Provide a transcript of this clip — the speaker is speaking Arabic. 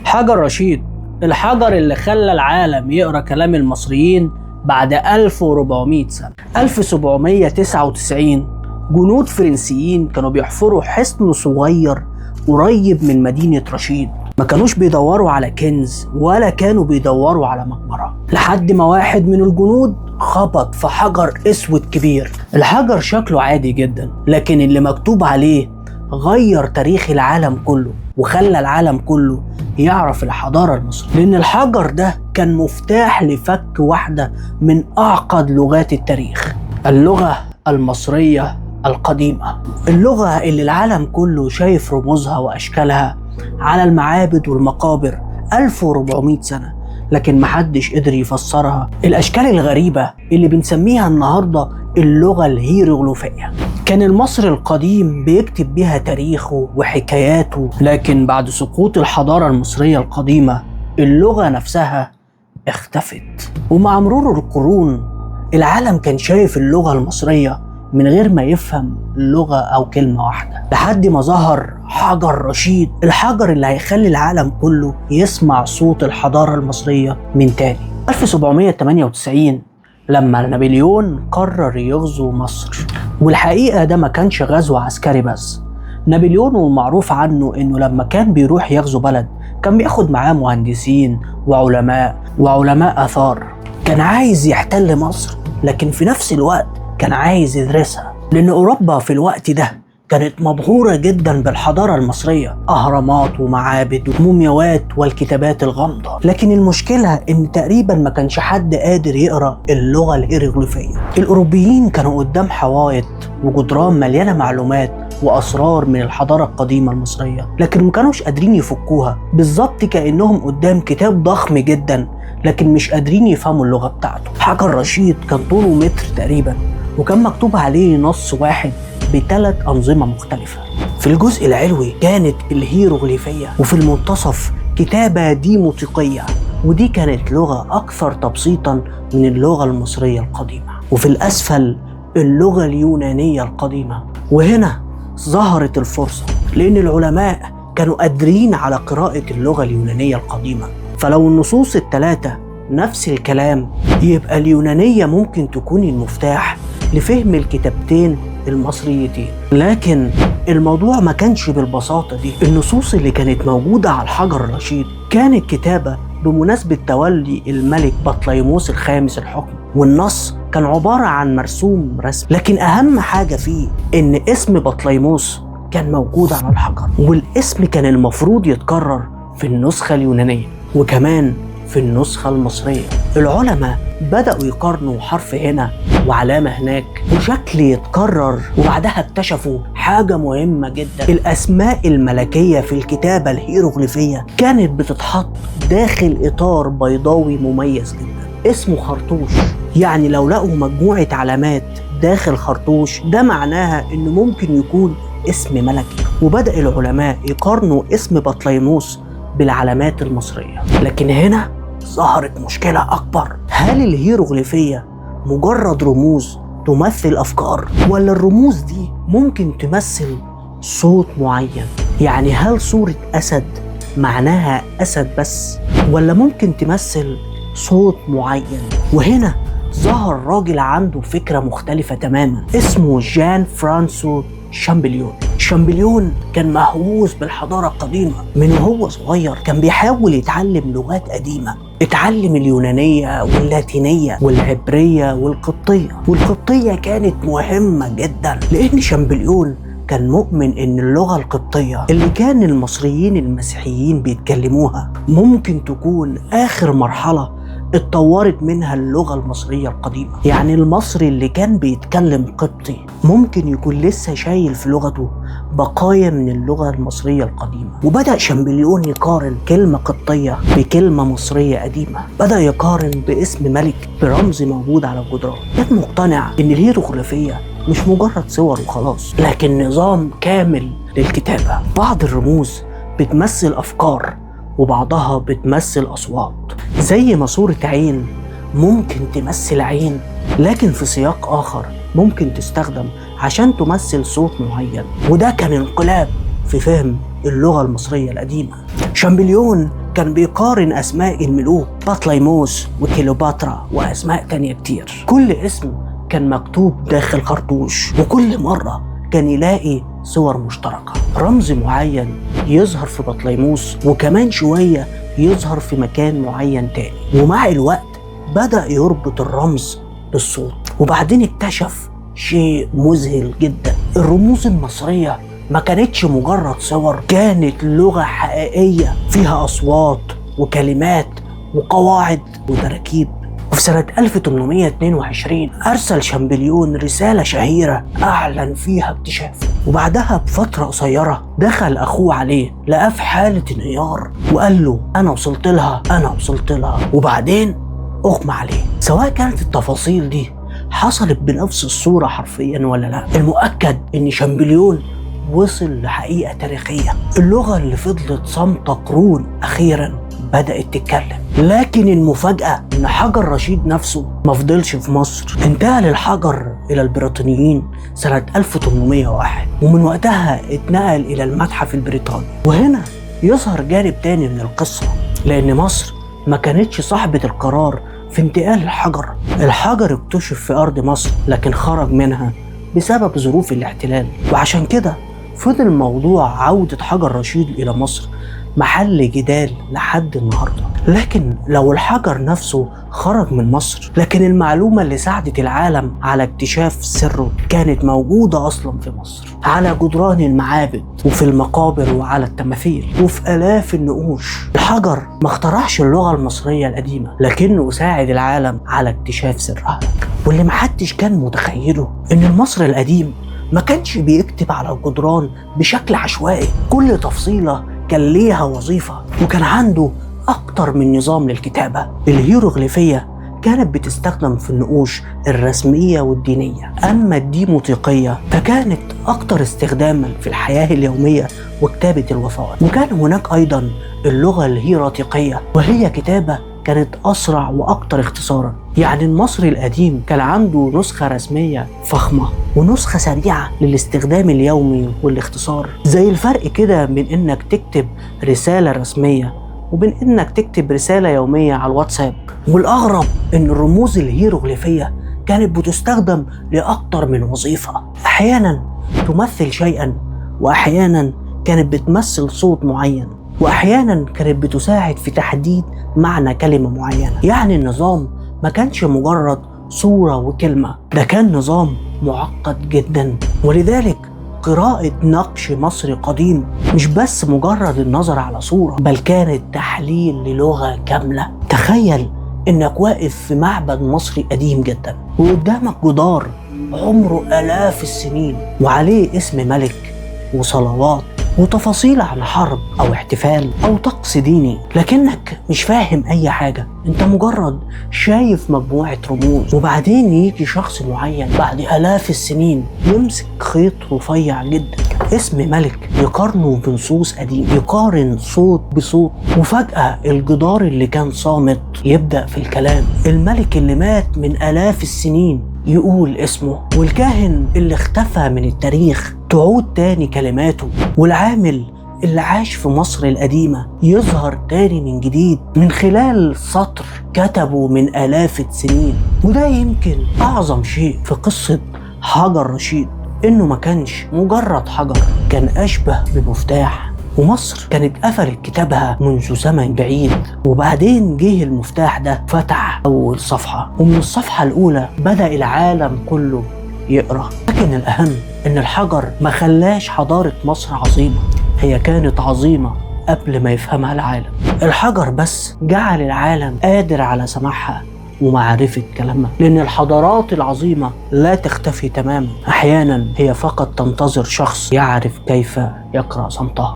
حجر رشيد، الحجر اللي خلى العالم يقرأ كلام المصريين بعد 1400 سنة. 1799 جنود فرنسيين كانوا بيحفروا حصن صغير قريب من مدينة رشيد. ما كانوش بيدوروا على كنز ولا كانوا بيدوروا على مقبرة، لحد ما واحد من الجنود خبط في حجر اسود كبير. الحجر شكله عادي جدا، لكن اللي مكتوب عليه غير تاريخ العالم كله وخلى العالم كله يعرف الحضارة المصرية، لأن الحجر ده كان مفتاح لفك واحدة من أعقد لغات التاريخ، اللغة المصرية القديمة. اللغة اللي العالم كله شايف رموزها وأشكالها على المعابد والمقابر 1400 سنة، لكن محدش قدر يفسرها. الأشكال الغريبة اللي بنسميها النهاردة اللغة الهيروغليفية، كان المصري القديم بيكتب بيها تاريخه وحكاياته، لكن بعد سقوط الحضارة المصرية القديمة اللغة نفسها اختفت. ومع مرور القرون العالم كان شايف اللغة المصرية من غير ما يفهم لغة أو كلمة واحدة، لحد ما ظهر حجر رشيد، الحجر اللي هيخلي العالم كله يسمع صوت الحضارة المصرية من تاني. 1798 لما نابليون قرر يغزو مصر، والحقيقة ده ما كانش غزو عسكري بس. نابليون والمعروف عنه إنه لما كان بيروح يغزو بلد كان بياخد معاه مهندسين وعلماء آثار. كان عايز يحتل مصر، لكن في نفس الوقت كان عايز يدرسها، لأن أوروبا في الوقت ده كانت مبهورة جدا بالحضارة المصرية، أهرامات ومعابد ومومياوات والكتابات الغامضة. لكن المشكلة إن تقريبا ما كانش حد قادر يقرأ اللغة الهيروغليفية. الأوروبيين كانوا قدام حوايط وجدران مليانة معلومات وأسرار من الحضارة القديمة المصرية، لكن ما كانوش قادرين يفكوها، بالظبط كأنهم قدام كتاب ضخم جدا لكن مش قادرين يفهموا اللغة بتاعته. حجر رشيد كان طوله متر تقريبا، وكان مكتوب عليه نص واحد ب3 أنظمة مختلفة. في الجزء العلوي كانت الهيروغليفية، وفي المنتصف كتابة ديموطيقية، ودي كانت لغة أكثر تبسيطا من اللغة المصرية القديمة. وفي الأسفل اللغة اليونانية القديمة. وهنا ظهرت الفرصة، لأن العلماء كانوا قادرين على قراءة اللغة اليونانية القديمة، فلو النصوص الثلاثة نفس الكلام يبقى اليونانية ممكن تكون المفتاح لفهم الكتابتين المصريتين. لكن الموضوع ما كانش بالبساطة دي. النصوص اللي كانت موجودة على الحجر الرشيد كانت كتابة بمناسبة تولي الملك بطليموس الخامس الحكم، والنص كان عبارة عن مرسوم رسم، لكن أهم حاجة فيه إن اسم بطليموس كان موجود على الحجر، والاسم كان المفروض يتكرر في النسخة اليونانية وكمان في النسخة المصرية. العلماء بدأوا يقارنوا حرف هنا وعلامة هناك وشكل يتكرر، وبعدها اكتشفوا حاجة مهمة جدا. الأسماء الملكية في الكتابة الهيروغليفية كانت بتتحط داخل إطار بيضاوي مميز جدا اسمه خرطوش. يعني لو لقوا مجموعة علامات داخل خرطوش ده معناها إنه ممكن يكون اسم ملكي. وبدأ العلماء يقارنوا اسم بطليموس بالعلامات المصرية. لكن هنا ظهرت مشكلة أكبر. هل الهيروغليفية مجرد رموز تمثل أفكار، ولا الرموز دي ممكن تمثل صوت معين؟ يعني هل صورة أسد معناها أسد بس، ولا ممكن تمثل صوت معين؟ وهنا ظهر راجل عنده فكرة مختلفة تماما اسمه جان فرانسوا شامبليون. شامبليون كان مهووس بالحضارة القديمة من وهو صغير، كان بيحاول يتعلم لغات قديمة، اتعلم اليونانية واللاتينية والعبرية والقبطية كانت مهمة جدا، لأن شامبليون كان مؤمن إن اللغة القبطية اللي كان المصريين المسيحيين بيتكلموها ممكن تكون آخر مرحلة اتطورت منها اللغة المصرية القديمة. يعني المصري اللي كان بيتكلم قبطي ممكن يكون لسه شايل في لغته بقايا من اللغة المصرية القديمة. وبدأ شامبليون يقارن كلمة قبطية بكلمة مصرية قديمة، بدأ يقارن باسم ملك برمز موجود على الجدران. كان مقتنع إن الهيروغليفية مش مجرد صور وخلاص، لكن نظام كامل للكتابة. بعض الرموز بتمثل أفكار وبعضها بتمثل أصوات، زي ما صورة عين ممكن تمثل عين، لكن في سياق آخر ممكن تستخدم عشان تمثل صوت معين. وده كان انقلاب في فهم اللغة المصرية القديمة. شامبليون كان بيقارن أسماء الملوك بطليموس وكليوباترا وأسماء تانية كتير. كل اسم كان مكتوب داخل خرطوش، وكل مرة كان يلاقي صور مشتركة. رمز معين يظهر في بطليموس وكمان شوية يظهر في مكان معين تاني، ومع الوقت بدأ يربط الرمز بالصوت. وبعدين اكتشف شيء مذهل جدا، الرموز المصرية ما كانتش مجرد صور، كانت لغة حقيقية فيها أصوات وكلمات وقواعد وتراكيب. وفي سنة 1822 أرسل شامبليون رسالة شهيرة أعلن فيها اكتشافه، وبعدها بفترة قصيرة دخل أخوه عليه لقاه في حالة انهيار وقال له أنا وصلت لها، وبعدين أغمى عليه. سواء كانت التفاصيل دي حصلت بنفس الصورة حرفيا ولا لا، المؤكد إن شامبليون وصل لحقيقة تاريخية. اللغة اللي فضلت صامتة قرون أخيرا بدأت تتكلم. لكن المفاجأة إن حجر رشيد نفسه ما فضلش في مصر، انتقل الحجر إلى البريطانيين سنة 1801، ومن وقتها اتنقل إلى المتحف البريطاني. وهنا يظهر جانب تاني من القصة، لأن مصر ما كانتش صاحبة القرار في انتقال الحجر. الحجر اكتشف في أرض مصر لكن خرج منها بسبب ظروف الاحتلال، وعشان كده فضل موضوع عودة حجر رشيد إلى مصر محل جدال لحد النهاردة. لكن لو الحجر نفسه خرج من مصر، لكن المعلومة اللي ساعدت العالم على اكتشاف سره كانت موجودة أصلا في مصر، على جدران المعابد وفي المقابر وعلى التماثيل وفي آلاف النقوش. الحجر ما اخترعش اللغة المصرية القديمة، لكنه ساعد العالم على اكتشاف سرها. واللي محدش كان متخيله إن المصري القديم ما كانش بيكتب على الجدران بشكل عشوائي، كل تفصيلة كان ليها وظيفة، وكان عنده أكتر من نظام للكتابة. الهيروغليفية كانت بتستخدم في النقوش الرسمية والدينية، أما الديموتيقية فكانت أكتر استخداما في الحياة اليومية وكتابة الوثائق. وكان هناك أيضا اللغة الهيراتيقية، وهي كتابة كانت أسرع وأكتر اختصارا. يعني المصري القديم كان عنده نسخة رسمية فخمة ونسخة سريعة للاستخدام اليومي والاختصار، زي الفرق كده بين إنك تكتب رسالة رسمية وبين إنك تكتب رسالة يومية على الواتساب. والأغرب إن الرموز الهيروغليفية كانت بتستخدم لأكتر من وظيفة، أحيانا تمثل شيئا، وأحيانا كانت بتمثل صوت معين، وأحيانا كانت بتساعد في تحديد معنى كلمة معينة. يعني النظام ما كانش مجرد صورة وكلمة، ده كان نظام معقد جدا. ولذلك قراءة نقش مصري قديم مش بس مجرد النظر على صورة، بل كانت تحليل للغة كاملة. تخيل إنك واقف في معبد مصري قديم جدا، وقدامك جدار عمره آلاف السنين وعليه اسم ملك وصلوات وتفاصيل عن حرب أو احتفال أو طقس ديني، لكنك مش فاهم أي حاجة، أنت مجرد شايف مجموعة رموز. وبعدين يجي شخص معين بعد آلاف السنين يمسك خيط رفيع جدا اسم ملك، يقارنه بنصوص قديم، يقارن صوت بصوت، وفجأة الجدار اللي كان صامت يبدأ في الكلام. الملك اللي مات من آلاف السنين يقول اسمه، والكاهن اللي اختفى من التاريخ تعود تاني كلماته، والعامل اللي عاش في مصر القديمة يظهر تاني من جديد من خلال سطر كتبه من آلاف السنين. وده يمكن أعظم شيء في قصة حجر رشيد، إنه ما كانش مجرد حجر، كان أشبه بمفتاح. ومصر كانت قفلت كتابها منذ زمن بعيد، وبعدين جه المفتاح ده فتح أول صفحة، ومن الصفحة الأولى بدأ العالم كله يقرأ. لكن الأهم إن الحجر ما خلاش حضارة مصر عظيمة، هي كانت عظيمة قبل ما يفهمها العالم. الحجر بس جعل العالم قادر على سماعها ومعرفة كلامها، لأن الحضارات العظيمة لا تختفي تماما، أحيانا هي فقط تنتظر شخص يعرف كيف يقرأ صمتها.